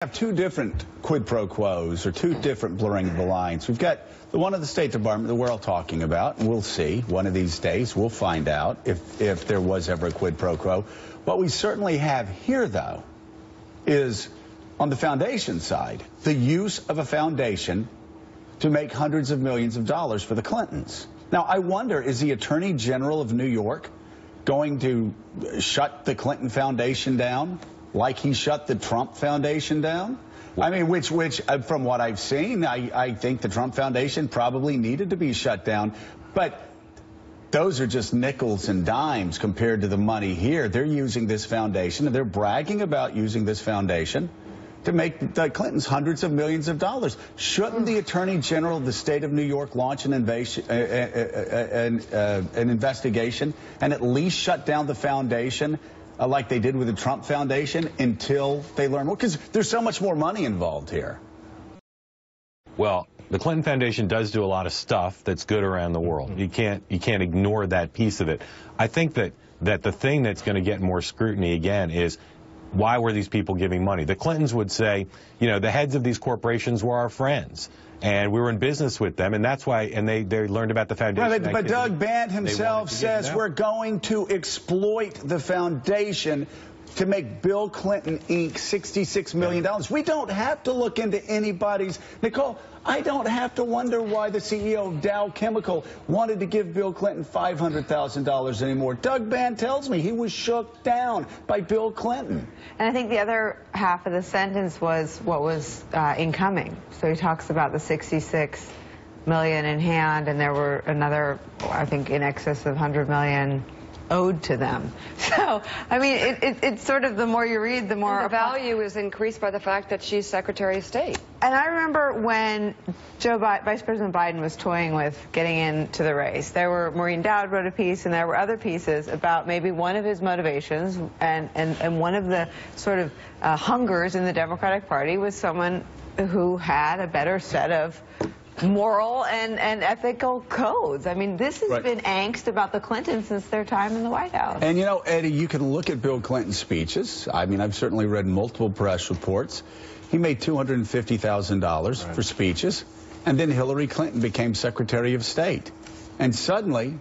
Have two different quid pro quos, or two different blurring of the lines. We've got the one of the State Department that we're all talking about, and we'll see. One of these days, we'll find out if there was ever a quid pro quo. What we certainly have here, though, is on the foundation side, the use of a foundation to make hundreds of millions of dollars for the Clintons. Now, I wonder, is the Attorney General of New York going to shut the Clinton Foundation down like he shut the Trump Foundation down? I mean, which from what I've seen, I think the Trump Foundation probably needed to be shut down. But those are just nickels and dimes compared to the money here. They're using this foundation, and they're bragging about using this foundation to make the Clintons hundreds of millions of dollars. Shouldn't the Attorney General of the state of New York launch an investigation and at least shut down the foundation like they did with the Trump Foundation until they learn more? Because there's so much more money involved here. Well, the Clinton Foundation does do a lot of stuff that's good around the world. You can't ignore that piece of it. I think that the thing that's going to get more scrutiny again is, why were these people giving money? The Clintons would say, you know, the heads of these corporations were our friends, and we were in business with them, and that's why, and they learned about the foundation. Right, but Doug Bant himself says we're going to exploit the foundation to make Bill Clinton Inc. $66 million. We don't have to look into anybody's. Nicole, I don't have to wonder why the CEO of Dow Chemical wanted to give Bill Clinton $500,000 anymore. Doug Bant tells me he was shook down by Bill Clinton. And I think the other half of the sentence was what was incoming. So he talks about the $66 million in hand, and there were another, I think, in excess of $100 million owed to them. So, I mean, it's sort of, the more you read, the more... And the value is increased by the fact that she's Secretary of State. And I remember when Vice President Biden was toying with getting into the race, Maureen Dowd wrote a piece, and there were other pieces about maybe one of his motivations and one of the sort of hungers in the Democratic Party was someone who had a better set of moral and ethical codes. I mean, this has been angst about the Clintons since their time in the White House. And, you know, Eddie, you can look at Bill Clinton's speeches. I mean, I've certainly read multiple press reports. He made $250,000 for speeches, and then Hillary Clinton became Secretary of State. And suddenly,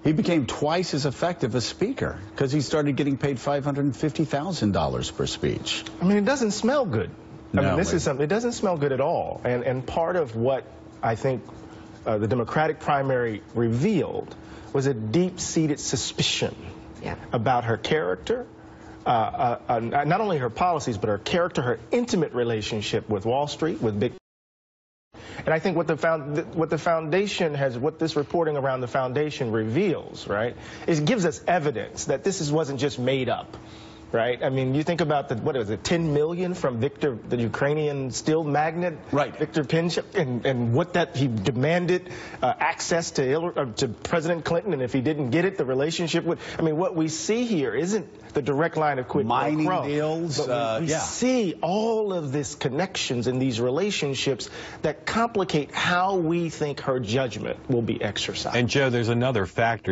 he became twice as effective a speaker because he started getting paid $550,000 per speech. I mean, it doesn't smell good. I mean, this is something, it doesn't smell good at all. And part of what I think the Democratic primary revealed was a deep-seated suspicion about her character, not only her policies, but her character, her intimate relationship with Wall Street, with big. And I think what the foundation has, what this reporting around the foundation reveals, right, is it gives us evidence that this wasn't just made up. Right? I mean, you think about what was it, 10 million from Victor, the Ukrainian steel magnate, Victor Pinchuk, and what that he demanded access to President Clinton, and if he didn't get it, the relationship with. I mean, what we see here isn't the direct line of quid pro quo. Mining deals. But we see all of these connections and these relationships that complicate how we think her judgment will be exercised. And Joe, there's another factor.